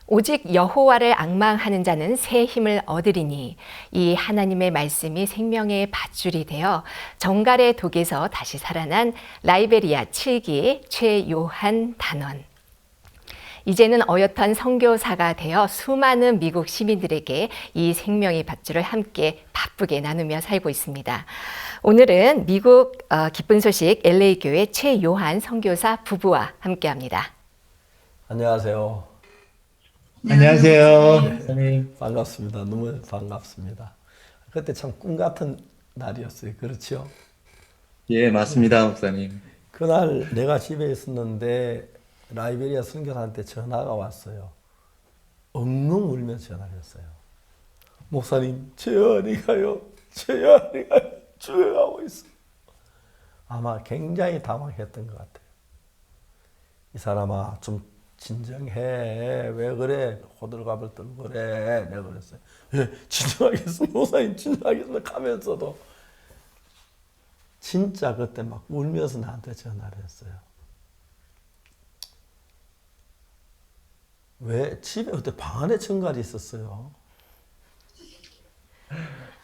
오직 여호와를 앙망하는 자는 새 힘을 얻으리니 이 하나님의 말씀이 생명의 밧줄이 되어 정갈의 독에서 다시 살아난 라이베리아 7기 최요한 단원. 이제는 어엿한 선교사가 되어 수많은 미국 시민들에게 이 생명의 밧줄을 함께 바쁘게 나누며 살고 있습니다. 오늘은 미국 기쁜 소식 LA 교회 최요한 선교사 부부와 함께합니다. 안녕하세요. 안녕하세요, 목사님. 반갑습니다. 너무 반갑습니다. 그때 참 꿈 같은 날이었어요. 그렇죠? 예, 맞습니다, 목사님. 그날 내가 집에 있었는데 라이베리아 선교사한테 전화가 왔어요. 엉엉 울면서 전화를 했어요. 목사님, 제 아내가요. 제 아내가 죽어가고 있어요. 아마 굉장히 당황했던 것 같아요. 이 사람아, 좀 진정해. 왜 그래? 호들갑을 떨고 그래. 내가 그랬어요. 예, 진정하겠습니다. 목사님, 진정하겠습니다. 하면서도 진짜 그때 막 울면서 나한테 전화를 했어요. 왜? 집에 그때 방 안에 청갈이 있었어요.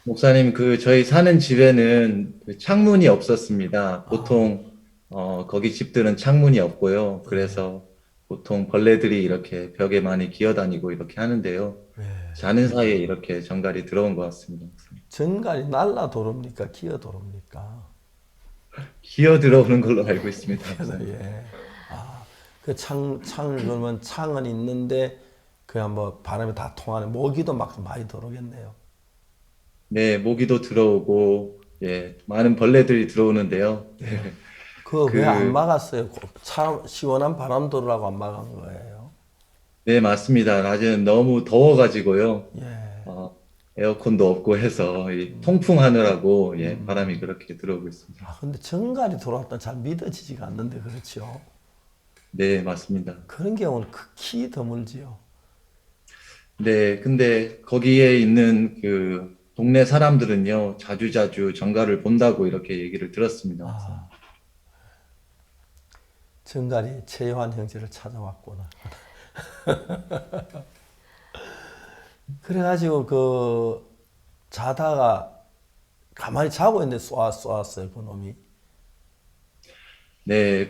목사님, 저희 사는 집에는 그 창문이 없었습니다. 보통, 거기 집들은 창문이 없고요. 그래서 보통 벌레들이 이렇게 벽에 많이 기어다니고 이렇게 하는데요. 왜? 자는 사이에 이렇게 정갈이 들어온 것 같습니다, 목사님. 정갈이 날라 도릅니까? 기어 도릅니까? 기어 들어오는 걸로 알고 있습니다, 그래서 목사님. 예. 아, 그 창을 그러면 창은 있는데 그냥 뭐 바람이 다 통하는 모기도 막 많이 들어오겠네요. 네, 모기도 들어오고, 예, 많은 벌레들이 들어오는데요. 그거 왜 안 그, 막았어요? 시원한 바람 들어오라고 안 막은 거예요. 네, 맞습니다. 낮에는 너무 더워가지고요. 예. 에어컨도 없고 해서 이 통풍하느라고 예, 바람이 그렇게 들어오고 있습니다. 아, 근데 정갈이 들어왔다는 잘 믿어지지가 않는데 그렇죠? 네, 맞습니다. 그런 경우는 극히 드물지요. 네, 근데 거기에 있는 그 동네 사람들은요, 자주자주 정갈을 본다고 이렇게 얘기를 들었습니다. 아, 정갈이 최요한 형제를 찾아왔구나. 그래가지고 자다가 가만히 자고 있는데 쏘았어요, 그 놈이. 네,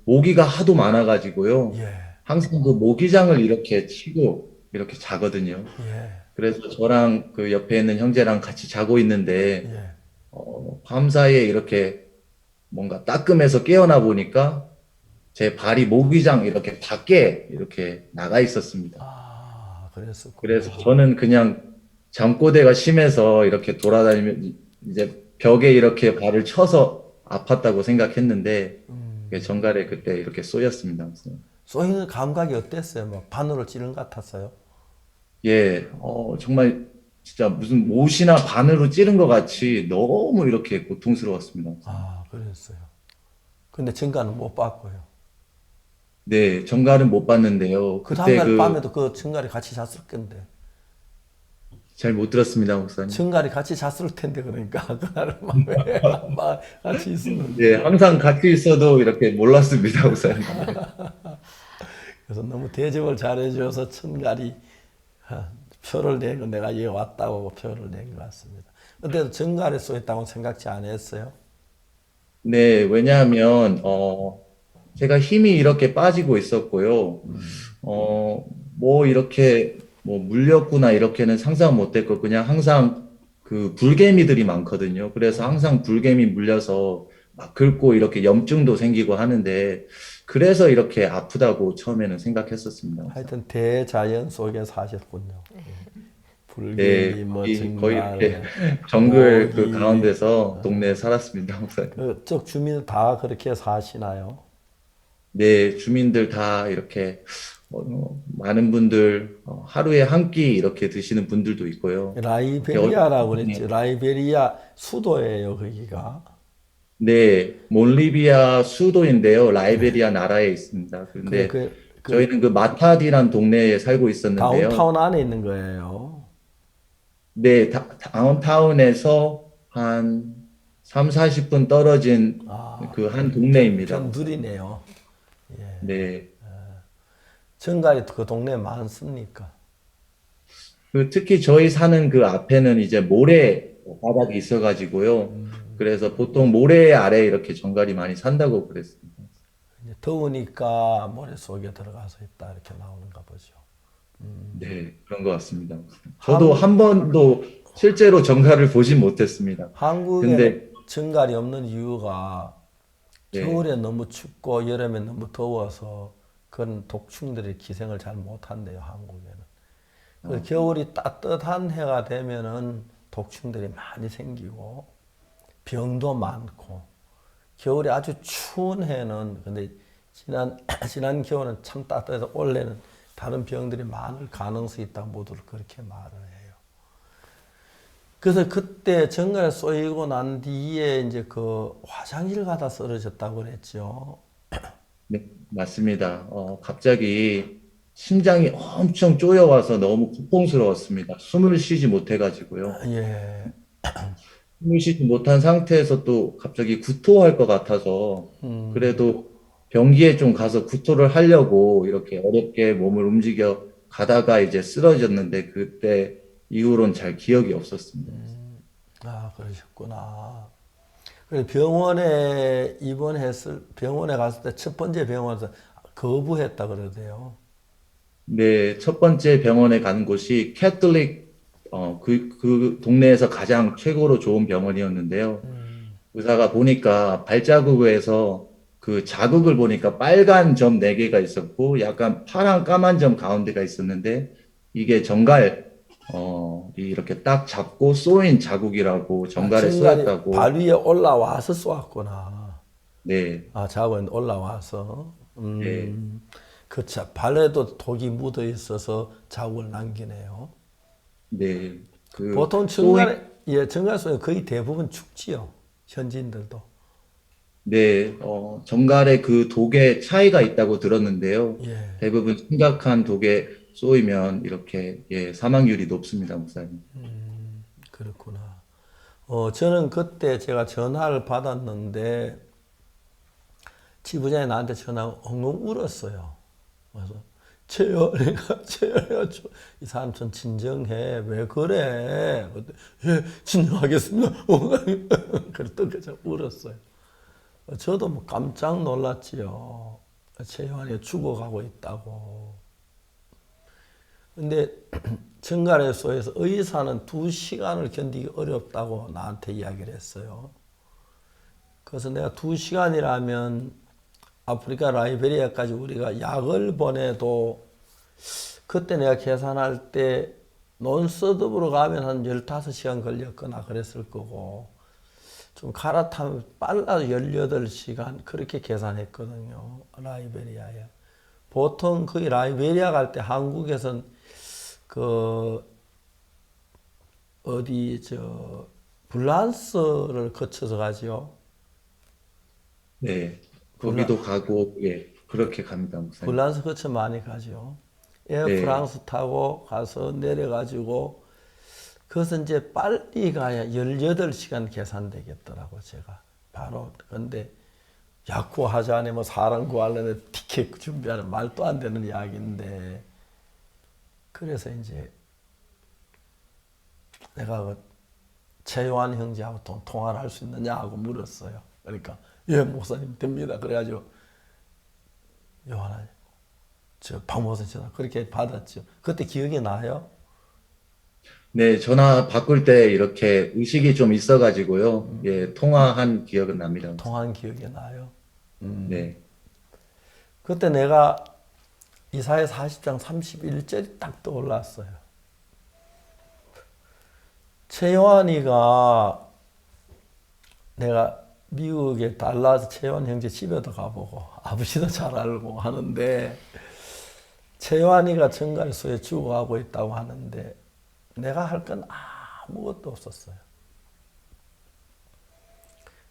모기가 하도 많아가지고요. 예, 항상 그 모기장을 이렇게 치고 이렇게 자거든요. 예, 그래서 저랑 그 옆에 있는 형제랑 같이 자고 있는데, 예. 밤 사이에 이렇게 뭔가 따끔해서 깨어나 보니까 제 발이 모기장 이렇게 밖에 이렇게 나가 있었습니다. 아, 그랬었구나. 그래서 저는 그냥 잠꼬대가 심해서 이렇게 돌아다니면 이제 벽에 이렇게 발을 쳐서 아팠다고 생각했는데 정갈에 그때 이렇게 쏘였습니다. 쏘이는 감각이 어땠어요? 뭐 바늘을 찌른 것 같았어요? 예, 정말 진짜 무슨 못이나 바늘로 찌른 것 같이 너무 이렇게 고통스러웠습니다. 아, 그랬어요. 근데 정갈은 못 봤고요. 네, 정갈은 못 봤는데요. 그 그때 다음날 밤에도 그 정갈이 같이 잤을 건데. 잘 못 들었습니다, 목사님. 정갈이 같이 잤을 텐데, 그러니까. 그날은 밤에 같이 있었는데. 네, 항상 같이 있어도 이렇게 몰랐습니다, 목사님. 그래서 너무 대접을 잘해줘서 천갈이 표를 내고 내가 여기 왔다고 표를 낸 것 같습니다. 근데 정갈에 쏘였다고 생각지 않았어요? 네, 왜냐하면, 제가 힘이 이렇게 빠지고 있었고요. 뭐 이렇게 뭐 물렸구나 이렇게는 상상 못 했고, 그냥 항상 그 불개미들이 많거든요. 그래서 항상 불개미 물려서 막 긁고 이렇게 염증도 생기고 하는데, 그래서 이렇게 아프다고 처음에는 생각했었습니다. 하여튼 대자연 속에 사셨군요. 불개미, 네, 뭐 거의 이렇게 정갈, 정글 그 모기, 가운데서 동네에 살았습니다, 목사님. 그쪽 주민들 다 그렇게 사시나요? 네, 주민들 다 이렇게 많은 분들 하루에 한 끼 이렇게 드시는 분들도 있고요. 이렇게 라이베리아라고 그랬지. 라이베리아 수도예요, 거기가. 네, 몰리비아 수도인데요. 라이베리아 나라에 있습니다. 그, 그런데 그, 그 저희는 그 마타디란 동네에 살고 있었는데요. 다운타운 안에 있는 거예요. 네, 다운타운에서 한 3, 40분 떨어진 아, 그 한 동네입니다. 변두리네요. 네, 정갈이 그 동네에 많습니까? 특히 저희 사는 그 앞에는 이제 모래 바닥이 있어가지고요. 그래서 보통 모래 아래 이렇게 정갈이 많이 산다고 그랬습니다. 이제 더우니까 모래 속에 들어가서 있다 이렇게 나오는가 보죠. 네, 그런 것 같습니다. 저도 한 번도 실제로 정갈을 보진 못했습니다. 한국에는 근데, 정갈이 없는 이유가 네, 겨울에 너무 춥고 여름에 너무 더워서 그런 독충들이 기생을 잘 못한대요, 한국에는. 그 겨울이 따뜻한 해가 되면은 독충들이 많이 생기고 병도 많고 겨울이 아주 추운 해는 근데 지난 겨울은 참 따뜻해서 올해는 다른 병들이 많을 가능성이 있다고 모두 그렇게 말을 해요. 그래서 그때 정갈에 쏘이고 난 뒤에 이제 그 화장실 가다 쓰러졌다고 그랬죠. 네, 맞습니다. 갑자기 심장이 엄청 쪼여와서 너무 고통스러웠습니다. 숨을 쉬지 못해가지고요. 예. 숨을 쉬지 못한 상태에서 또 갑자기 구토할 것 같아서 그래도 변기에 좀 가서 구토를 하려고 이렇게 어렵게 몸을 움직여 가다가 이제 쓰러졌는데 그때 이후로는 잘 기억이 없었습니다. 아, 그러셨구나. 그래서 병원에 갔을 때 첫 번째 병원에서 거부했다 그러대요. 네, 첫 번째 병원에 간 곳이 캐톨릭, 그 동네에서 가장 최고로 좋은 병원이었는데요. 의사가 보니까 발자국에서 그 자국을 보니까 빨간 점 4개가 있었고 약간 파란 까만 점 가운데가 있었는데 이게 정갈, 이렇게 딱 잡고 쏘인 자국이라고 아, 정갈에 정갈이 발 쏘였다고. 위에 올라와서 쏘았구나. 네, 아, 자고는 올라와서. 네, 그쵸. 발에도 독이 묻어 있어서 자국을 남기네요. 네. 그 보통 쏘인 정갈 쏘면 거의 대부분 죽지요. 현지인들도. 네, 정갈의 그 독에 차이가 있다고 들었는데요. 예. 대부분 심각한 독에 쏘이면 이렇게 예, 사망률이 높습니다, 목사님. 그렇구나. 저는 그때 제가 전화를 받았는데 지부장이 나한테 전화하고 엉엉 울었어요. 그래서 채연이가 이 사람 좀 진정해. 왜 그래? 그때 예, 진정하겠습니다. 그랬더니 그저 울었어요. 저도 뭐 깜짝 놀랐지요. 채연이 죽어가고 있다고. 근데 정갈의소에서 의사는 2시간을 견디기 어렵다고 나한테 이야기를 했어요. 그래서 내가 2시간이라면 아프리카 라이베리아까지 우리가 약을 보내도 그때 내가 계산할 때 논서드으로 가면 한 15시간 걸렸거나 그랬을 거고 좀 갈아타면 빨라도 18시간 그렇게 계산했거든요. 라이베리아에. 보통 거기 라이베리아 갈 때 한국에선 그 어디 저 불란스를 거쳐서 가지요. 네, 불란 거기도 가고 예, 그렇게 갑니다, 목사님. 불란스 거쳐 많이 가죠. 네, 에어프랑스 타고 가서 내려가지고 그것은 이제 빨리 가야 18시간 계산되겠더라고 제가 바로. 근데 약 구하자니 뭐 사람 구하려면 티켓 준비하는 말도 안 되는 이야기인데 그래서 이제 내가 그 최요한 형제하고 통화를 할 수 있느냐 하고 물었어요. 그러니까 예 목사님 됩니다. 그래가지고 요한아 저 박목사 전화 그렇게 받았죠. 그때 기억이 나요? 네, 전화 바꿀 때 이렇게 의식이 좀 있어가지고요. 예, 통화한 기억은 납니다, 목사님. 통화한 기억이 나요. 네, 그때 내가 이사야 40장 31절이 딱 떠올랐어요. 최요한이가 내가 미국에 달라서 최요한 형제 집에도 가보고 아버지도 잘 알고 하는데 최요한이가 정갈소에 죽어가고 있다고 하는데 내가 할 건 아무것도 없었어요.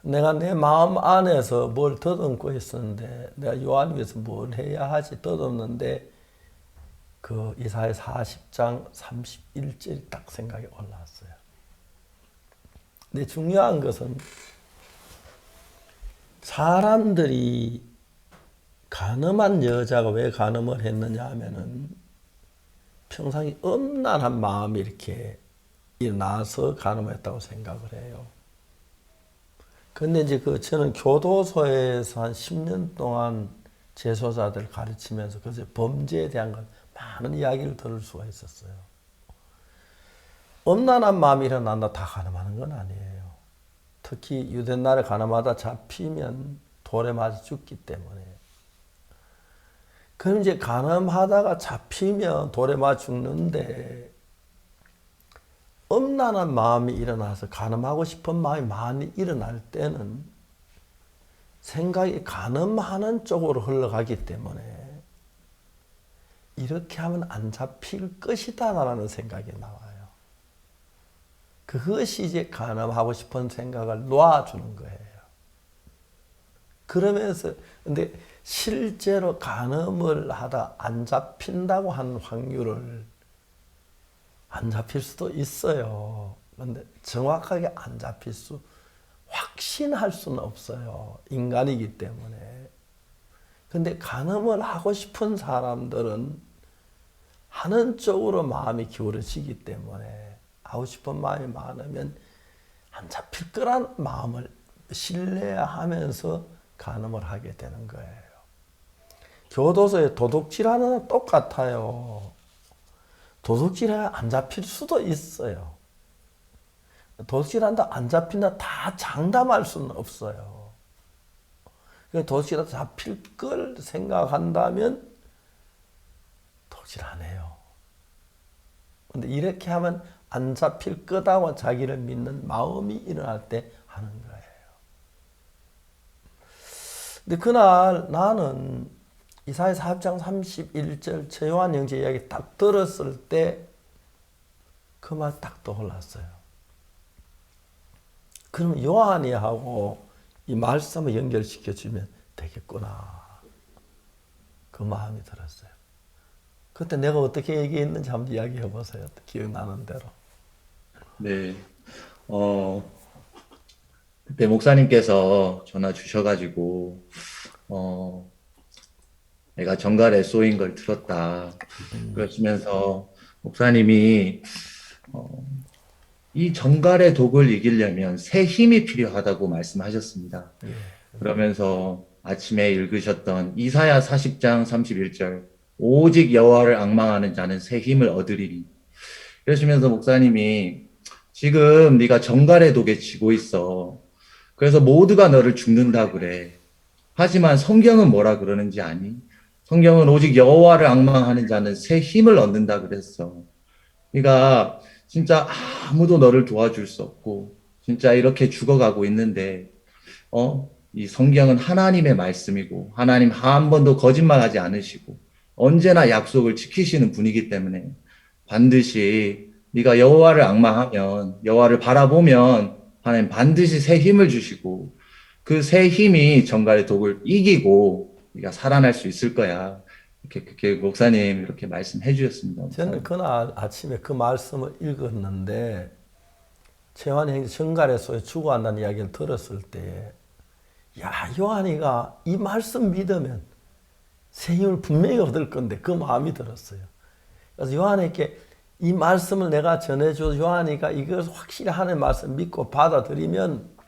내가 내 마음 안에서 뭘 더듬고 있었는데 내가 요한 위해서 뭘 해야 하지 더듬는데 그 이사야 40장 31절이 딱 생각이 올라왔어요. 근데 중요한 것은 사람들이 가늠한 여자가 왜 가늠을 했느냐 하면은 평상시 엄란한 마음이 이렇게 일어나서 가늠했다고 생각을 해요. 근데 이제 저는 교도소에서 한 10년 동안 재소자들 가르치면서 그래서 범죄에 대한 건 많은 이야기를 들을 수가 있었어요. 엄란한 마음이 일어난다 다 가늠하는 건 아니에요. 특히 유대 날에 가늠하다 잡히면 돌에 맞아 죽기 때문에. 그럼 이제 가늠하다가 잡히면 돌에 맞아 죽는데 엄란한 마음이 일어나서 가늠하고 싶은 마음이 많이 일어날 때는 생각이 가늠하는 쪽으로 흘러가기 때문에 이렇게 하면 안 잡힐 것이다 라는 생각이 나와요. 그것이 이제 가늠하고 싶은 생각을 놓아주는 거예요. 그러면서 근데 실제로 가늠을 하다 안 잡힌다고 하는 확률을 안 잡힐 수도 있어요. 그런데 정확하게 안 잡힐 수 확신할 수는 없어요. 인간이기 때문에. 근데 가늠을 하고 싶은 사람들은 하는 쪽으로 마음이 기울어지기 때문에 하고 싶은 마음이 많으면 안 잡힐 거란 마음을 신뢰하면서 가늠을 하게 되는 거예요. 교도소에 도둑질하는 똑같아요. 도둑질하면 안 잡힐 수도 있어요. 도둑질한다 안 잡힌다 다 장담할 수는 없어요. 도둑질하다 잡힐 걸 생각한다면 도둑질 안 해요. 근데 이렇게 하면 안 잡힐 거다고 자기를 믿는 마음이 일어날 때 하는 거예요. 근데 그날 나는 이사야 4장 31절 최요한 형제 이야기 딱 들었을 때 그 말 딱 떠올랐어요. 그럼 요한이 하고 이 말씀을 연결시켜주면 되겠구나. 그 마음이 들었어요. 그때 내가 어떻게 얘기했는지 한번 이야기해 보세요. 기억나는 대로. 네. 그때 목사님께서 전화 주셔가지고, 내가 정갈에 쏘인 걸 들었다. 그러시면서 목사님이, 이 정갈의 독을 이기려면 새 힘이 필요하다고 말씀하셨습니다. 그러면서 아침에 읽으셨던 이사야 40장 31절, 오직 여호와를 앙망하는 자는 새 힘을 얻으리니. 그러시면서 목사님이 지금 네가 정갈의 독에 지고 있어. 그래서 모두가 너를 죽는다 그래. 하지만 성경은 뭐라 그러는지 아니? 성경은 오직 여호와를 앙망하는 자는 새 힘을 얻는다 그랬어. 그러니까 진짜 아무도 너를 도와줄 수 없고 진짜 이렇게 죽어가고 있는데 이 성경은 하나님의 말씀이고 하나님 한 번도 거짓말하지 않으시고 언제나 약속을 지키시는 분이기 때문에 반드시 네가 여호와를 앙망하면 여호와를 바라보면 하나님 반드시 새 힘을 주시고 그 새 힘이 정갈의 독을 이기고 네가 살아날 수 있을 거야. 이렇게 목사님 이렇게 말씀해 주셨습니다. 저는 그날 아침에 그 말씀을 읽었는데 최요한 형제 정갈에서 죽어간다는 이야기를 들었을 때 야, 요한이가 이 말씀 믿으면 새 힘을 분명히 얻을 건데 그 마음이 들었어요. 그래서 요한에게 이 말씀을 내가 전해줘 요한이가 이걸 확실히 하나님의 말씀 믿고 받아들이면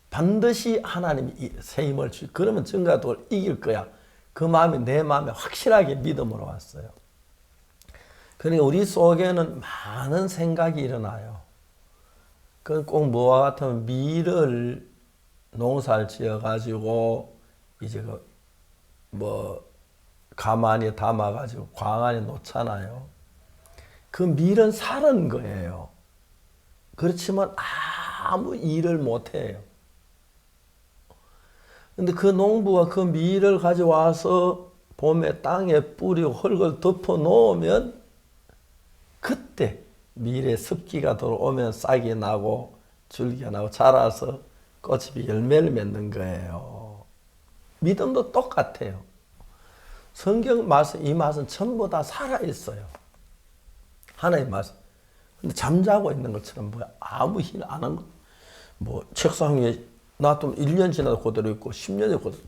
반드시 하나님이 새 힘을 주 그러면 정갈독을 이길 거야. 그 마음이 내 마음에 확실하게 믿음으로 왔어요. 그러니까 우리 속에는 많은 생각이 일어나요. 그건 꼭 뭐와 같으면 밀을 농사를 지어가지고 이제 가만히 담아가지고 광 안에 놓잖아요. 그 밀은 사는 거예요. 그렇지만 아무 일을 못해요. 근데 그 농부가 그 밀을 가져와서 봄에 땅에 뿌리고 흙을 덮어 놓으면 그때 밀에 습기가 들어오면 싹이 나고 줄기가 나고 자라서 꽃이 열매를 맺는 거예요. 믿음도 똑같아요. 성경 말씀, 이 말씀 전부 다 살아있어요. 하나의 말씀. 근데 잠자고 있는 것처럼 아무 일 안 한 거. 책상 위에 놔두면 1년 지나도 그대로 있고 10년이 그대로.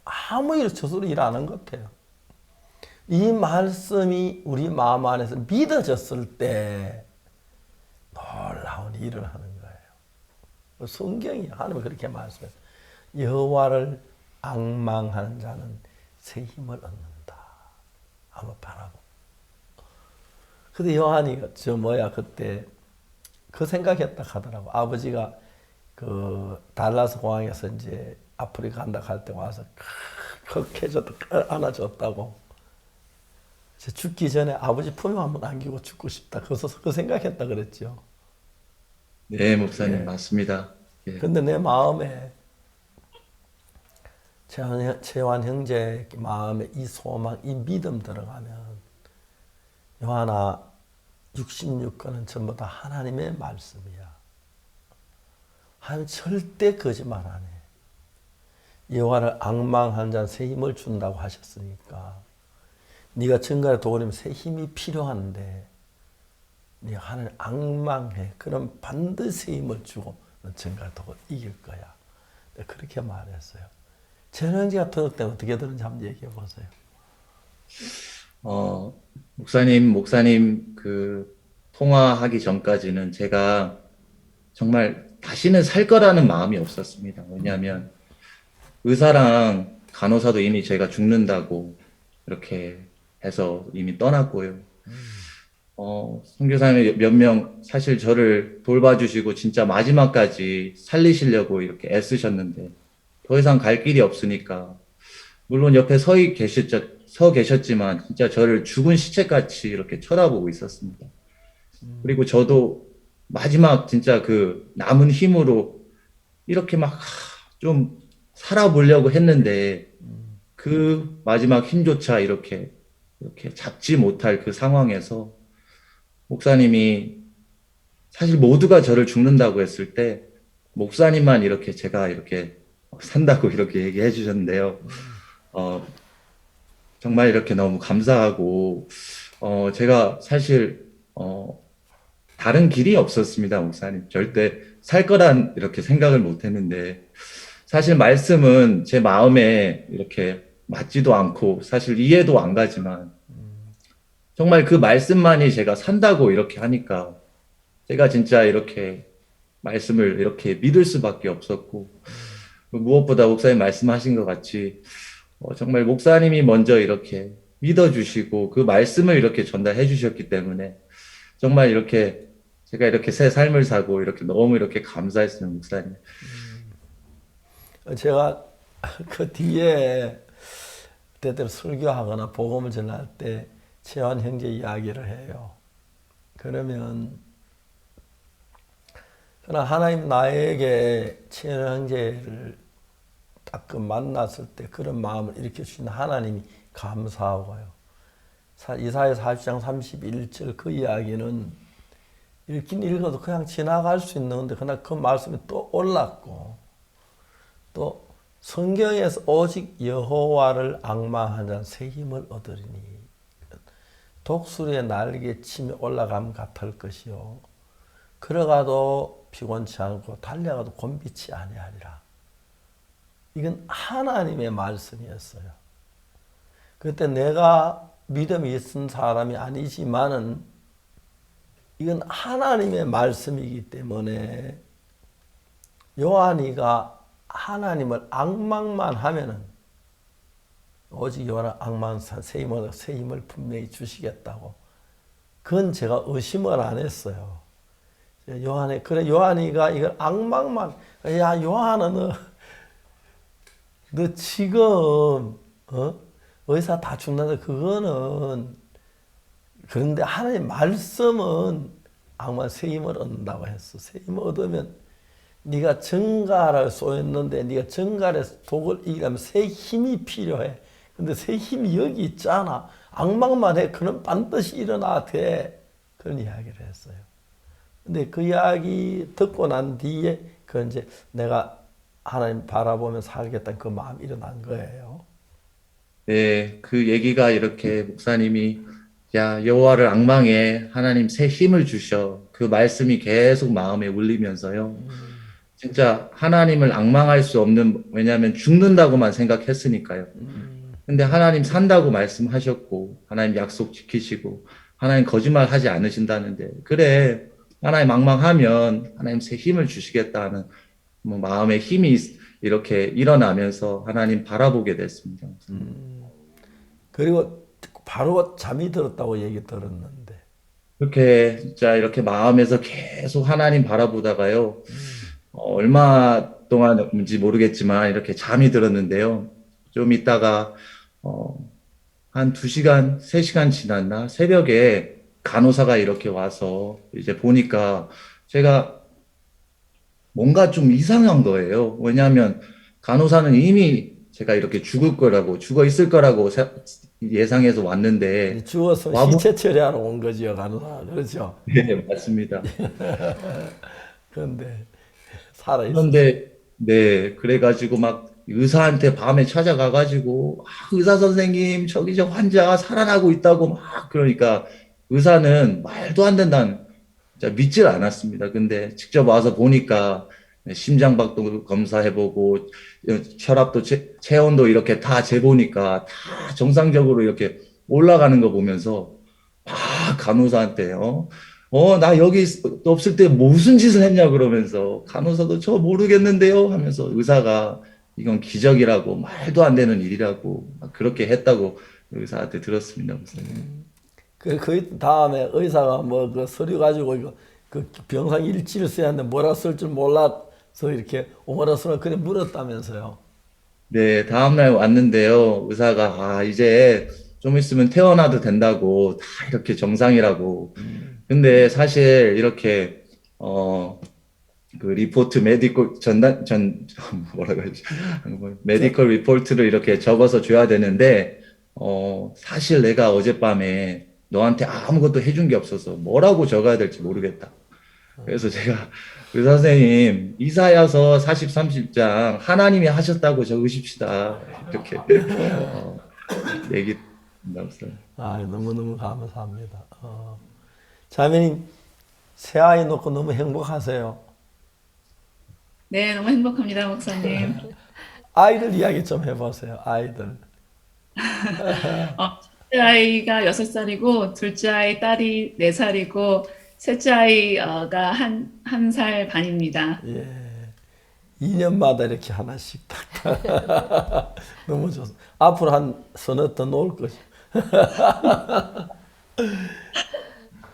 아무 일 저절로 일 안 한 것 같아요. 이 말씀이 우리 마음 안에서 믿어졌을 때 놀라운 일을 하는 거예요. 성경이 하나님은 그렇게 말씀해요. 여호와를 앙망하는 자는 새 힘을 얻는다. 한번 바라고. 근데 요한이 그때 그 생각했다 하더라고. 아버지가 그 달라스 공항에서 이제 아프리카 간다 할 때 와서 컥해줬다 안아줬다고. 죽기 전에 아버지 품에 한번 안기고 죽고 싶다. 그래서 그 생각했다 그랬죠. 네, 목사님, 예. 맞습니다. 예. 근데 내 마음에 최환 형제 마음에 이 소망, 이 믿음 들어가면 요한아 66권은 전부 다 하나님의 말씀이야. 하나님 절대 거짓말 안 해. 여호와를 앙망한 자는 새 힘을 준다고 하셨으니까 네가 전갈에 도우려면 새 힘이 필요한데 네가 하나님 앙망해. 그럼 반드시 새 힘을 주고 넌 전갈에 도고 이길 거야. 내가 그렇게 말했어요. 전형제가 들을 때 어떻게 들은지 한번 얘기해 보세요. 목사님, 통화하기 전까지는 제가 정말 다시는 살 거라는 마음이 없었습니다. 왜냐하면 의사랑 간호사도 이미 제가 죽는다고 이렇게 해서 이미 떠났고요. 선교사님 몇 명 사실 저를 돌봐주시고 진짜 마지막까지 살리시려고 이렇게 애쓰셨는데 더 이상 갈 길이 없으니까 물론 옆에 서 계셨지만 진짜 저를 죽은 시체같이 이렇게 쳐다보고 있었습니다. 그리고 저도 마지막 진짜 그 남은 힘으로 이렇게 막 좀 살아보려고 했는데 그 마지막 힘조차 이렇게 잡지 못할 그 상황에서 목사님이 사실 모두가 저를 죽는다고 했을 때 목사님만 이렇게 제가 이렇게 산다고 이렇게 얘기해 주셨는데요. 정말 이렇게 너무 감사하고, 제가 사실, 다른 길이 없었습니다, 목사님. 절대 살 거란 이렇게 생각을 못 했는데, 사실 말씀은 제 마음에 이렇게 맞지도 않고, 사실 이해도 안 가지만, 정말 그 말씀만이 제가 산다고 이렇게 하니까, 제가 진짜 이렇게 말씀을 이렇게 믿을 수밖에 없었고, 무엇보다 목사님 말씀하신 것 같이, 정말 목사님이 먼저 이렇게 믿어주시고 그 말씀을 이렇게 전달해 주셨기 때문에 정말 이렇게 제가 이렇게 새 삶을 사고 이렇게 너무 이렇게 감사했어요, 목사님. 제가 그 뒤에 때때로 설교하거나 복음을 전할 때 최환 형제 이야기를 해요. 그러면 그러나 하나님 나에게 최환 형제를 딱 그 만났을 때 그런 마음을 일으켜 주신 하나님이 감사하고요. 이사야 40장 31절 그 이야기는 읽긴 읽어도 그냥 지나갈 수 있는데 그러나 그 말씀이 또 올랐고 또 성경에서 오직 여호와를 앙망하는 자는 새 힘을 얻으리니 독수리의 날개 침에 올라감 같을 것이요 걸어가도 피곤치 않고 달려가도 곤비치 아니하리라. 이건 하나님의 말씀이었어요. 그때 내가 믿음이 있은 사람이 아니지만은 이건 하나님의 말씀이기 때문에 요한이가 하나님을 앙망만 하면은 오직 요한을 앙망한 새 힘을 분명히 주시겠다고. 그건 제가 의심을 안 했어요. 요한이가 이걸 앙망만, 야, 요한은 너 지금 의사 다 죽는다. 그거는 그런데 하나님 말씀은 악만 새 힘을 얻는다고 했어. 새 힘을 얻으면 네가 정갈을 쏘였는데 네가 정갈에서 독을 이기려면 새 힘이 필요해. 근데 새 힘이 여기 있잖아. 악망만 해. 그는 반드시 일어나야 돼. 그런 이야기를 했어요. 근데 그 이야기 듣고 난 뒤에 그 이제 내가 하나님 바라보며 살겠다는 그 마음이 일어난 거예요. 네, 그 얘기가 이렇게 목사님이 야, 여호와를 앙망해 하나님 새 힘을 주셔. 그 말씀이 계속 마음에 울리면서요. 진짜 하나님을 앙망할 수 없는, 왜냐하면 죽는다고만 생각했으니까요. 근데 하나님 산다고 말씀하셨고, 하나님 약속 지키시고, 하나님 거짓말 하지 않으신다는데, 그래, 하나님 앙망하면 하나님 새 힘을 주시겠다는 뭐 마음의 힘이 이렇게 일어나면서 하나님 바라보게 됐습니다. 그리고 바로 잠이 들었다고 얘기 들었는데. 그렇게 진짜 이렇게 마음에서 계속 하나님 바라보다가요, 얼마 동안인지 모르겠지만 이렇게 잠이 들었는데요. 좀 있다가 어, 한 2시간, 3시간 지났나? 새벽에 간호사가 이렇게 와서 이제 보니까 제가 뭔가 좀 이상한 거예요. 왜냐하면 간호사는 이미 제가 이렇게 죽을 거라고, 죽어 있을 거라고 예상해서 왔는데, 죽어서 와보, 시체 처리하러 온 거지요, 간호사. 그렇죠. 네, 맞습니다. 그런데 살아있었어요. 그런데, 네, 그래가지고 막 의사한테 밤에 찾아가가지고, 의사 선생님, 저기 저 환자 살아나고 있다고 막 그러니까 의사는 말도 안 된다는, 진짜 믿질 않았습니다. 근데 직접 와서 보니까 심장박도 검사해보고, 혈압도, 체온도 이렇게 다 재보니까 다 정상적으로 이렇게 올라가는 거 보면서 막 간호사한테, 나 여기 없을 때 무슨 짓을 했냐 그러면서 간호사도 저 모르겠는데요 하면서 의사가 이건 기적이라고 말도 안 되는 일이라고 막 그렇게 했다고 의사한테 들었습니다. 목사님. 그 다음에 의사가 뭐 그 서류 가지고 이거 그 병상 일지를 써야 하는데 뭐라 쓸 줄 몰라서 이렇게 오므라서는 그래 물었다면서요. 네, 다음날 왔는데요. 의사가, 이제 좀 있으면 퇴원해도 된다고, 다 이렇게 정상이라고. 근데 사실 이렇게, 그 리포트 메디컬 뭐라고 하지? 메디컬 리포트를 이렇게 적어서 줘야 되는데, 사실 내가 어젯밤에 너한테 아무것도 해준 게 없어서 뭐라고 적어야 될지 모르겠다. 그래서 제가 의사 선생님 이사야서 40, 30장 하나님이 하셨다고 적으십시다. 이렇게 얘기 나왔어요. 아, 너무너무 감사합니다. 자매님, 새 아이 놓고 너무 행복하세요. 네, 너무 행복합니다, 목사님. 아이들 이야기 좀 해보세요. 아이들. 첫째 아이가 6살이고, 둘째 아이 딸이 4살이고, 셋째 아이가 한 살 반입니다. 예. 2년마다 이렇게 하나씩 딱. 너무 좋습니다. 앞으로 한 서너 더 놓을 거죠.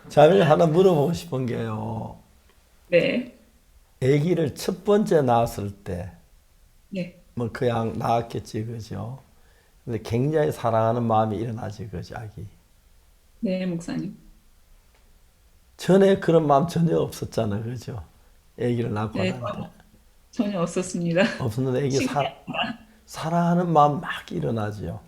자매님 하나 물어보고 싶은 게요. 네, 아기를 첫 번째 낳았을 때, 네, 뭐 그냥 낳았겠지, 그죠? 근데 굉장히 사랑하는 마음이 일어나지, 그죠, 아기. 네, 목사님. 전에 그런 마음 전혀 없었잖아, 그죠? 아기를 낳고 네, 나는데. 전혀 없었습니다. 없었는데 아기 신기합니다. 사랑하는 마음 막 일어나지요.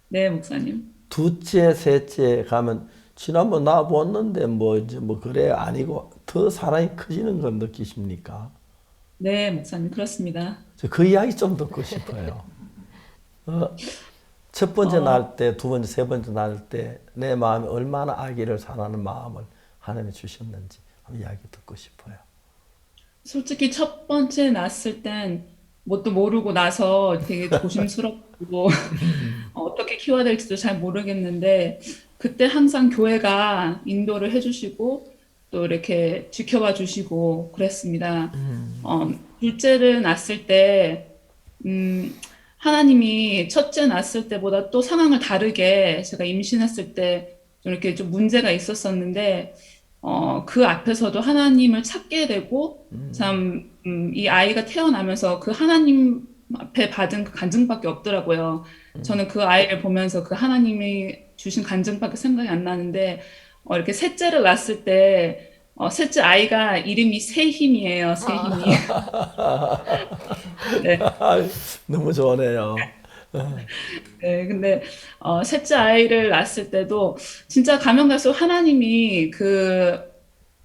네, 목사님. 둘째, 셋째 가면 지난번 나 봤는데 뭐 이제 뭐 그래 아니고 더 사랑이 커지는 걸 느끼십니까? 네, 목사님. 그렇습니다. 저 그 이야기 좀 듣고 싶어요. 첫 번째 낳을 때, 두 번째, 세 번째 낳을 때 내 마음이 얼마나 아기를 사랑하는 마음을 하나님이 주셨는지 한번 이야기 듣고 싶어요. 솔직히 첫 번째 낳았을 땐 뭣도 모르고 나서 되게 조심스럽고 어떻게 키워야 될지도 잘 모르겠는데 그때 항상 교회가 인도를 해주시고 또 이렇게 지켜봐 주시고 그랬습니다. 둘째를 낳았을 때 하나님이 첫째 낳았을 때보다 또 상황을 다르게 제가 임신했을 때 좀 이렇게 좀 문제가 있었었는데 그 앞에서도 하나님을 찾게 되고 참 이 아이가 태어나면서 그 하나님 앞에 받은 그 간증밖에 없더라고요. 저는 그 아이를 보면서 그 하나님이 주신 간증밖에 생각이 안 나는데 이렇게 셋째를 낳았을 때 셋째 아이가 이름이 새힘이에요. 새힘이. 네. 너무 좋네요. 네, 근데 셋째 아이를 낳았을 때도 진짜 가면 갈수록 하나님이 그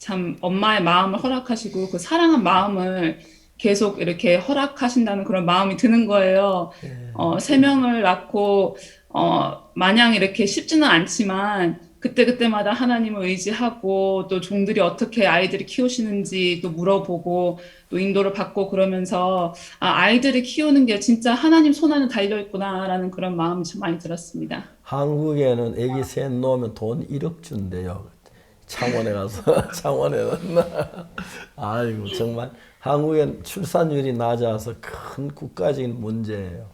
참 엄마의 마음을 허락하시고 그 사랑한 마음을 계속 이렇게 허락하신다는 그런 마음이 드는 거예요. 세 명을 낳고 마냥 이렇게 쉽지는 않지만 그때그때마다 하나님을 의지하고 또 종들이 어떻게 아이들을 키우시는지 또 물어보고 또 인도를 받고 그러면서 아이들을 키우는 게 진짜 하나님 손 안에 달려 있구나라는 그런 마음이 좀 많이 들었습니다. 한국에는 애기 셋 놓으면 돈 1억 준대요. 창원에 가서 창원에는 아이고 정말 한국엔 출산율이 낮아서 큰 국가적인 문제예요.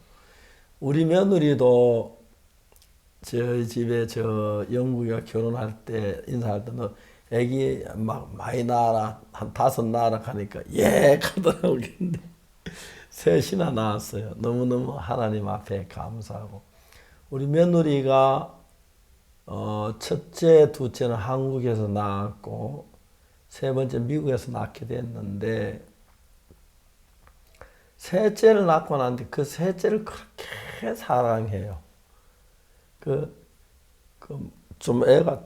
우리 며느리도 저희 집에 저 영국이가 결혼할 때 인사할 때 너 애기 막 많이 낳아라 한 5 낳아라 하니까 예 하더라고. 근데 셋이나 낳았어요. 너무너무 하나님 앞에 감사하고 우리 며느리가 첫째, 둘째는 한국에서 낳았고 세 번째 미국에서 낳게 됐는데 셋째를 낳고 났는데 그 셋째를 그렇게 사랑해요. 좀 애가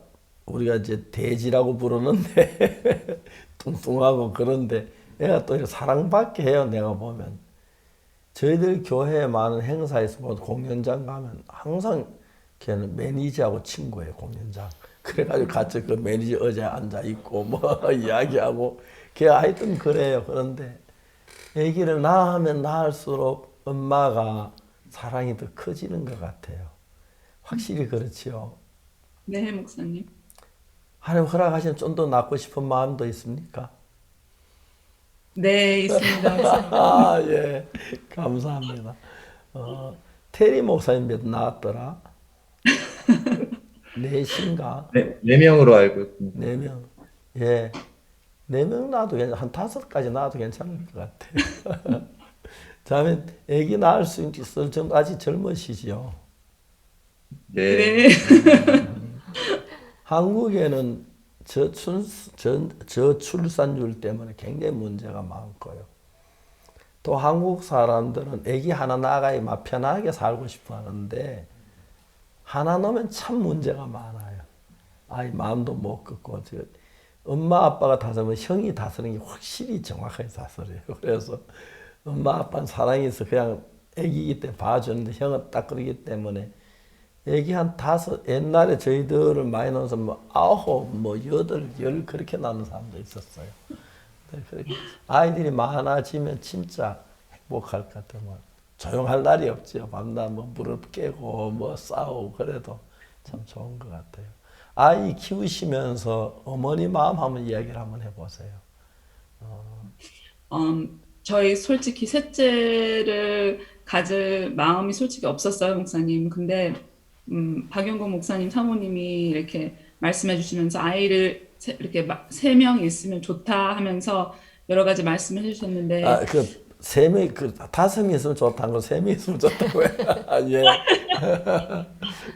우리가 이제 돼지라고 부르는데 뚱뚱하고 그런데 애가 또 이렇게 사랑받게 해요. 내가 보면 저희들 교회에 많은 행사에서 뭐 공연장 가면 항상 걔는 매니저하고 친구예요. 공연장. 그래가지고 같이 그 매니저 의자에 앉아 있고 뭐 이야기하고 걔 하여튼 그래요. 그런데 아기를 낳으면 낳을수록 엄마가 사랑이 더 커지는 것 같아요. 확실히 그렇지요. 네, 목사님. 하나님 허락하시면 좀 더 낳고 싶은 마음도 있습니까? 네, 있습니다, 목사님. 아, 예. 감사합니다. 테리 목사님 몇 낳았더라? 넷인가? 네, 4명으로 알고 있습니다. 4명. 예. 4명 낳아도 한 5까지 낳아도 괜찮을 것 같아요. 자면 애기 낳을 수 있을 정도 아직 젊으시지요. 네. 네. 한국에는 저출산율 때문에 굉장히 문제가 많고요. 또 한국 사람들은 아기 하나 낳아야 막 편하게 살고 싶어 하는데 하나 넣으면 참 문제가 많아요. 아이 마음도 못 걷고 엄마 아빠가 다스리면 형이 다스리는 게 확실히 정확하게 다스려요. 그래서 엄마 아빠는 사랑이 있어 그냥 아기이기 때문에 봐주는데 형은 딱 그러기 때문에 애기 한 5, 옛날에 저희들을 많이 낳아서 뭐 9, 뭐 8, 10 그렇게 낳는 사람도 있었어요. 아이들이 많아지면 진짜 행복할 것 같아요. 뭐 조용할 날이 없죠. 밤낮 뭐 무릎 깨고 뭐 싸우고 그래도 참 좋은 것 같아요. 아이 키우시면서 어머니 마음 한번 이야기를 한번 해보세요. 저희 솔직히 셋째를 가질 마음이 솔직히 없었어요, 목사님. 근데 박영건 목사님 사모님이 이렇게 말씀해 주시면서 아이를 이렇게 3명 있으면 좋다 하면서 여러 가지 말씀을 해주셨는데 아, 그 3명, 그 5명 있으면 좋다는 거 3명 있으면 좋다고요. 예.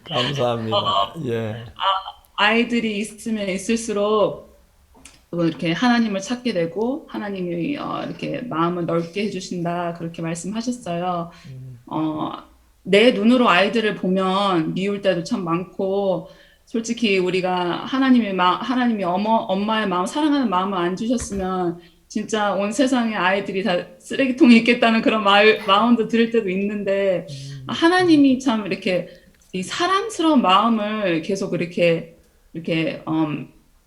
감사합니다. 예. 아이들이 있으면 있을수록 또 이렇게 하나님을 찾게 되고 하나님이 이렇게 마음을 넓게 해주신다 그렇게 말씀하셨어요. 내 눈으로 아이들을 보면 미울 때도 참 많고 솔직히 우리가 하나님이 엄마의 마음 사랑하는 마음을 안 주셨으면 진짜 온 세상에 아이들이 다 쓰레기통에 있겠다는 그런 마음도 들을 때도 있는데 하나님이 참 이렇게 이 사랑스러운 마음을 계속 이렇게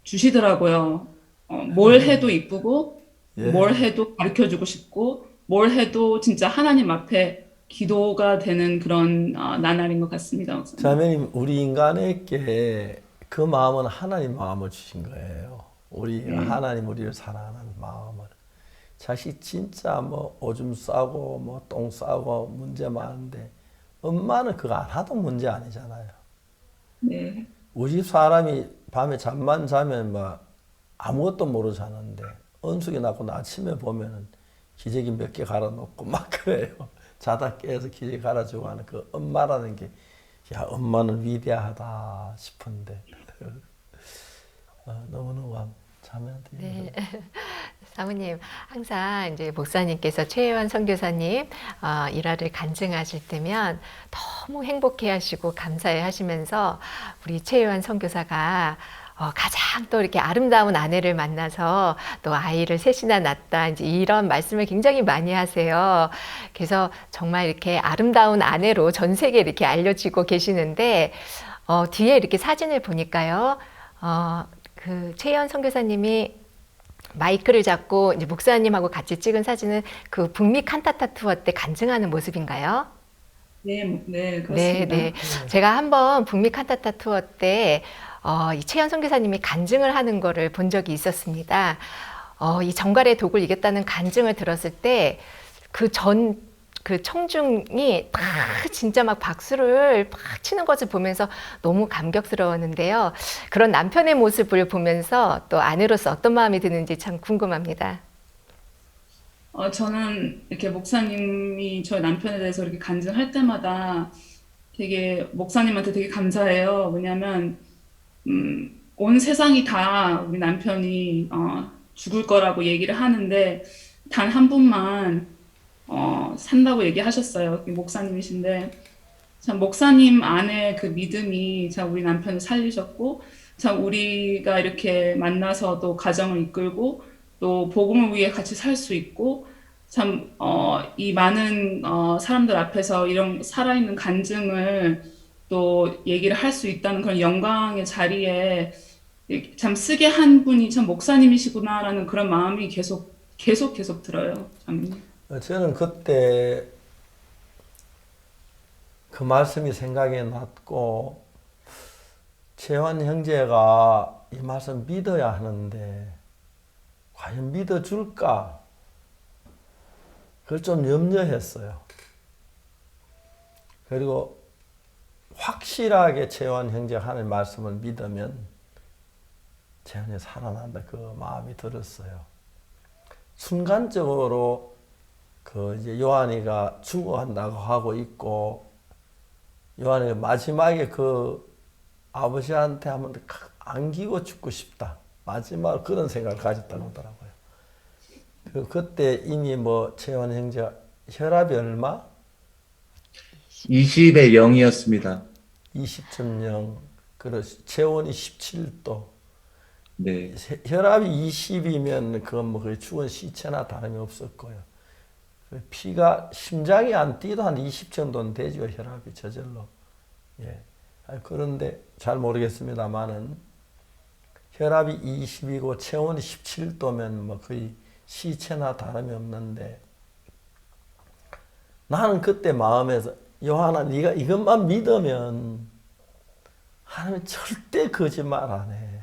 주시더라고요. 뭘 해도 이쁘고 예. 뭘 해도 가르쳐주고 싶고 뭘 해도 진짜 하나님 앞에 기도가 되는 그런 나날인 것 같습니다. 목사님. 자매님, 우리 인간에게 그 마음은 하나님 마음을 주신 거예요. 하나님 우리를 사랑하는 마음을. 자식 진짜 뭐 오줌 싸고 뭐 똥 싸고 문제 많은데 엄마는 그거 안 하도 문제 아니잖아요. 네. 우리 집 사람이 밤에 잠만 자면 막 아무것도 모르고 자는데 은숙이 낳고 아침에 보면은 기저귀 몇 개 갈아놓고 막 그래요. 자다 깨서 기저귀 갈아주고 하는 그 엄마라는 게, 야, 엄마는 위대하다 싶은데. 너무너무 자매한테. 네. 사모님, 항상 이제 목사님께서 최혜원 선교사님 일화를 간증하실 때면 너무 행복해 하시고 감사해 하시면서 우리 최혜원 선교사가 가장 또 이렇게 아름다운 아내를 만나서 또 아이를 셋이나 낳았다. 이제 이런 말씀을 굉장히 많이 하세요. 그래서 정말 이렇게 아름다운 아내로 전 세계에 이렇게 알려지고 계시는데, 뒤에 이렇게 사진을 보니까요. 그 최희연 선교사님이 마이크를 잡고 이제 목사님하고 같이 찍은 사진은 그 북미 칸타타 투어 때 간증하는 모습인가요? 네, 네, 네, 그렇습니다. 네. 제가 한번 북미 칸타타 투어 때 이 최연 선교사님이 간증을 하는 거를 본 적이 있었습니다. 이 정갈의 독을 이겼다는 간증을 들었을 때 그 청중이 다 진짜 막 박수를 막 치는 것을 보면서 너무 감격스러웠는데요. 그런 남편의 모습을 보면서 또 아내로서 어떤 마음이 드는지 참 궁금합니다. 저는 이렇게 목사님이 저희 남편에 대해서 이렇게 간증할 때마다 되게 목사님한테 되게 감사해요. 왜냐하면 온 세상이 다 우리 남편이 죽을 거라고 얘기를 하는데 단 한 분만 산다고 얘기하셨어요. 목사님이신데 참 목사님 안에 그 믿음이 참 우리 남편을 살리셨고 참 우리가 이렇게 만나서도 가정을 이끌고 또 복음을 위해 같이 살 수 있고 참 이 많은 사람들 앞에서 이런 살아있는 간증을 또 얘기를 할 수 있다는 그런 영광의 자리에 참 쓰게 한 분이 참 목사님이시구나라는 그런 마음이 계속 들어요. 참. 저는 그때 그 말씀이 생각이 났고, 재환 형제가 이 말씀 믿어야 하는데 과연 믿어줄까? 그걸 좀 염려했어요. 그리고 확실하게 재환 형제가 하는 말씀을 믿으면 재환이 살아난다, 그 마음이 들었어요. 순간적으로 그 이제 요한이가 죽어간다고 하고 있고, 요한이가 마지막에 그 아버지한테 한번 안기고 죽고 싶다, 마지막 그런 생각을 가졌다고 하더라고요. 그때 이미 뭐 재환 형제가 혈압이 얼마? 20의 0이었습니다. 20.0. 그렇지. 체온이 17도. 네. 혈압이 20이면 그건 뭐 거의 죽은 시체나 다름이 없을 거예요. 피가, 심장이 안 뛰도 한 20 정도는 되죠, 혈압이 저절로. 예. 그런데 잘 모르겠습니다만은 혈압이 20이고 체온이 17도면 뭐 거의 시체나 다름이 없는데, 나는 그때 마음에서 요한아, 네가 이것만 믿으면 하나님 절대 거짓말 안 해.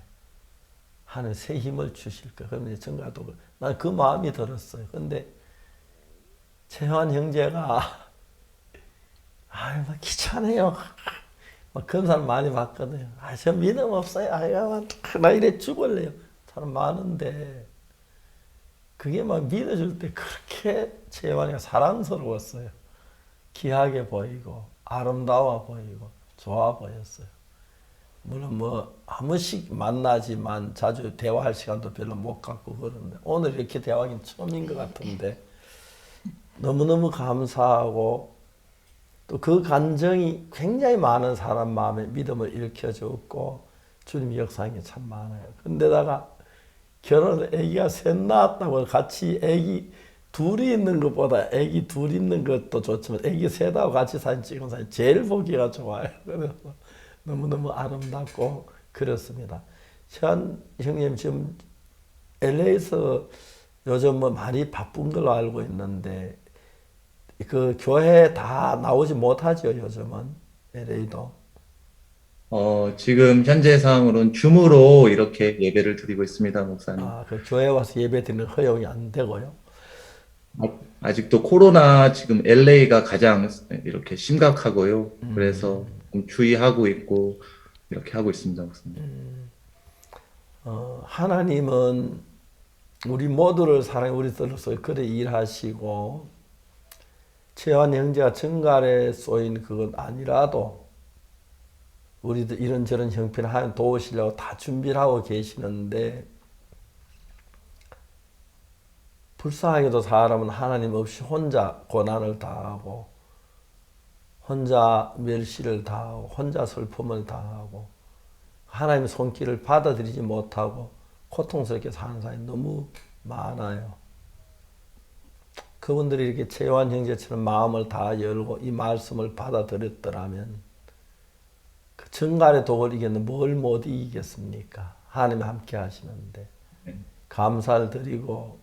하나님 새 힘을 주실 거야. 그러면 정가도 난 그 마음이 들었어요. 근데 재환 형제가 막 귀찮아요. 막 그런 사람 많이 봤거든요. 저 믿음 없어요. 나 이래 죽을래요. 사람 많은데 그게 막 믿어줄 때 그렇게 재환이가 사랑스러웠어요. 귀하게 보이고 아름다워 보이고 좋아 보였어요. 물론 뭐 한 번씩 만나지만 자주 대화할 시간도 별로 못 갖고 그러는데 오늘 이렇게 대화하기는 처음인 것 같은데 너무너무 감사하고, 또 그 감정이 굉장히 많은 사람 마음에 믿음을 일으켜줬고 주님 역사한 게 참 많아요. 근데다가 결혼을 아기가 셋 낳았다고 같이 아기 둘이 있는 것보다 아기 둘 있는 것도 좋지만 아기 셋하고 같이 사진 찍은 사진 제일 보기가 좋아요. 그래서 너무너무 아름답고 그렇습니다. 현 형님 지금 LA에서 요즘 뭐 많이 바쁜 걸로 알고 있는데 그 교회 다 나오지 못하죠, 요즘은 LA도. 지금 현재 상황으로는 줌으로 이렇게 예배를 드리고 있습니다, 목사님. 그 교회 와서 예배 드리는 허용이 안 되고요. 아직도 코로나 지금 LA가 가장 이렇게 심각하고요. 그래서 좀 주의하고 있고 이렇게 하고 있습니다, 목사님. 하나님은 우리 모두를 사랑해 우리들로서 그래 일하시고, 재환 형제가 정갈에 쏘인 그것 아니라도 우리들 이런저런 형편을 하여 도우시려고 다 준비를 하고 계시는데, 불쌍하게도 사람은 하나님 없이 혼자 고난을 당하고 혼자 멸시를 당하고 혼자 슬픔을 당하고 하나님의 손길을 받아들이지 못하고 고통스럽게 사는 사람이 너무 많아요. 그분들이 이렇게 재환 형제처럼 마음을 다 열고 이 말씀을 받아들였더라면 그 정갈의 독을 이겼는데 뭘 못 이기겠습니까? 하나님이 함께 하시는데 감사를 드리고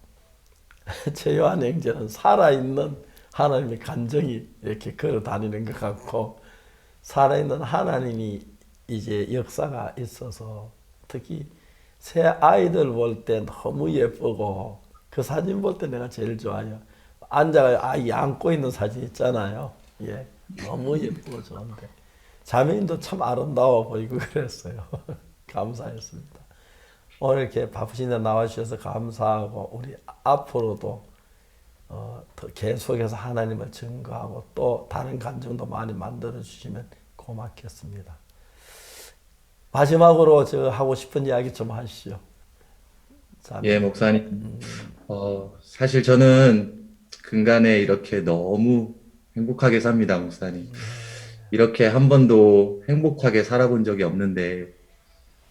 최요한 형제는 살아있는 하나님의 간정이 이렇게 걸어 다니는 것 같고 살아있는 하나님이 이제 역사가 있어서 특히 새 아이들 볼 때 너무 예쁘고 그 사진 볼 때 내가 제일 좋아요. 앉아가 아이 안고 있는 사진 있잖아요. 예, 너무 예쁘고 좋은데 자매님도 참 아름다워 보이고 그랬어요. 감사했습니다. 오늘 이렇게 바쁘신데 나와주셔서 감사하고 우리 앞으로도 더 계속해서 하나님을 증거하고 또 다른 감정도 많이 만들어 주시면 고맙겠습니다. 마지막으로 저 하고 싶은 이야기 좀 하시죠. 예, 목사님. 사실 저는 근간에 이렇게 너무 행복하게 삽니다, 목사님. 이렇게 한 번도 행복하게 살아본 적이 없는데,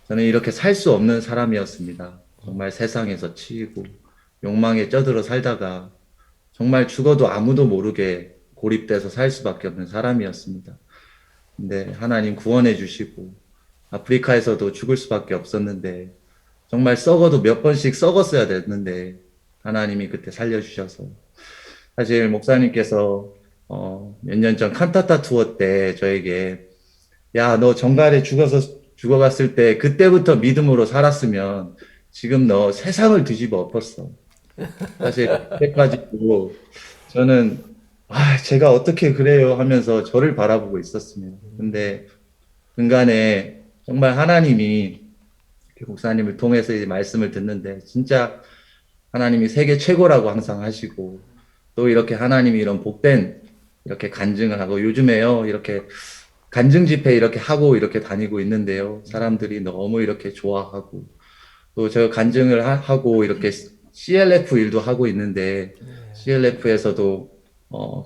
저는 이렇게 살 수 없는 사람이었습니다. 정말 세상에서 치이고, 욕망에 쩌들어 살다가, 정말 죽어도 아무도 모르게 고립돼서 살 수밖에 없는 사람이었습니다. 근데 하나님 구원해 주시고, 아프리카에서도 죽을 수밖에 없었는데, 정말 썩어도 몇 번씩 썩었어야 됐는데, 하나님이 그때 살려주셔서, 사실 목사님께서 몇 년 전 칸타타 투어 때 저에게 야, 너 정갈에 죽어갔을 때 그때부터 믿음으로 살았으면 지금 너 세상을 뒤집어 엎었어. 사실 그때까지도 저는 제가 어떻게 그래요 하면서 저를 바라보고 있었습니다. 근데 근간에 정말 하나님이 목사님을 통해서 이제 말씀을 듣는데 진짜 하나님이 세계 최고라고 항상 하시고 또 이렇게 하나님이 이런 복된 이렇게 간증을 하고 요즘에요 이렇게 간증 집회 이렇게 하고 이렇게 다니고 있는데요 사람들이 너무 이렇게 좋아하고 또 저 간증을 하고 이렇게 CLF 일도 하고 있는데 CLF에서도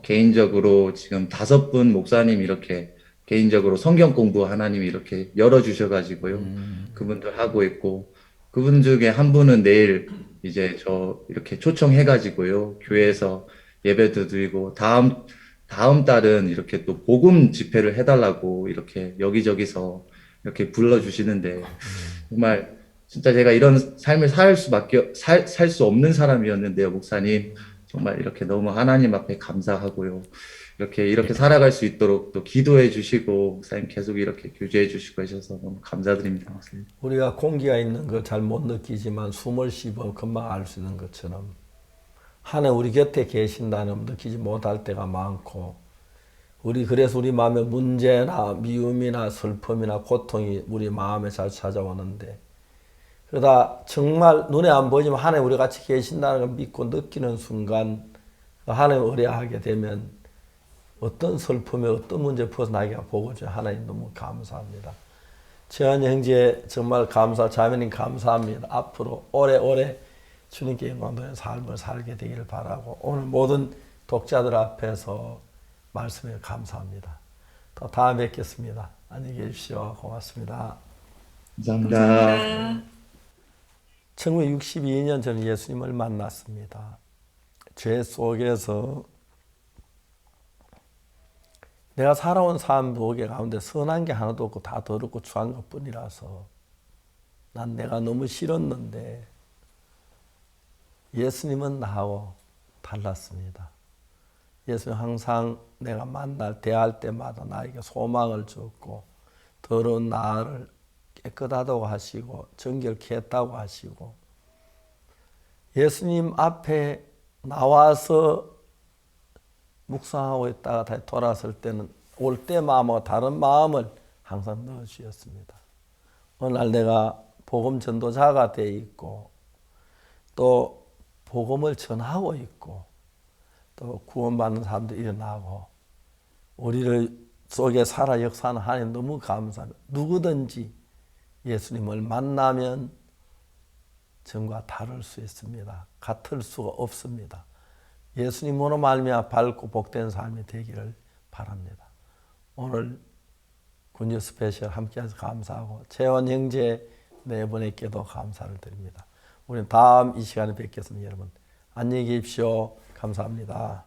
개인적으로 지금 5분 목사님 이렇게 개인적으로 성경 공부 하나님이 이렇게 열어주셔가지고요 그분들 하고 있고 그분 중에 한 분은 내일 이제 저 이렇게 초청해가지고요 교회에서 예배도 드리고 다음 달은 이렇게 또 복음 집회를 해달라고 이렇게 여기저기서 이렇게 불러주시는데 정말 진짜 제가 이런 삶을 살 수 없는 사람이었는데요 목사님 정말 이렇게 너무 하나님 앞에 감사하고요 이렇게 살아갈 수 있도록 또 기도해 주시고 목사님 계속 이렇게 교제해 주시고 하셔서 너무 감사드립니다 목사님. 우리가 공기가 있는 걸 잘 못 느끼지만 숨을 쉬면 금방 알 수 있는 것처럼 하나님 우리 곁에 계신다는 느끼지 못할 때가 많고 그래서 우리 마음에 문제나 미움이나 슬픔이나 고통이 우리 마음에 잘 찾아오는데 그러다 정말 눈에 안 보이지만 하나님 우리 같이 계신다는 걸 믿고 느끼는 순간 하나님 의뢰하게 되면 어떤 슬픔에 어떤 문제 벗어나게 보고죠. 하나님 너무 감사합니다. 최한 형제 정말 자매님 감사합니다. 앞으로 오래오래 주님께 영광되는 삶을 살게 되기를 바라고 오늘 모든 독자들 앞에서 말씀에 감사합니다. 또 다음에 뵙겠습니다. 안녕히 계십시오. 고맙습니다. 감사합니다. 1962년 저는 예수님을 만났습니다. 죄 속에서 내가 살아온 삶 보게 가운데 선한 게 하나도 없고 다 더럽고 추한 것뿐이라서 난 내가 너무 싫었는데 예수님은 나하고 달랐습니다. 예수님 항상 내가 대할 때마다 나에게 소망을 줬고 더러운 나를 깨끗하다고 하시고 정결케 했다고 하시고 예수님 앞에 나와서 묵상하고 있다가 다시 돌아설 때는 올 때 마음과 다른 마음을 항상 넣어주셨습니다. 어느 날 내가 복음 전도자가 돼 있고 또 복음을 전하고 있고 또 구원받는 사람들이 일어나고 우리를 속에 살아 역사하는 하나님 너무 감사합니다. 누구든지 예수님을 만나면 전과 다를 수 있습니다. 같을 수가 없습니다. 예수님으로 말미암아 밝고 복된 삶이 되기를 바랍니다. 오늘 군주 스페셜 함께해서 감사하고 재원 형제 네 분에게도 감사를 드립니다. 우리는 다음 이 시간에 뵙겠습니다. 여러분 안녕히 계십시오. 감사합니다.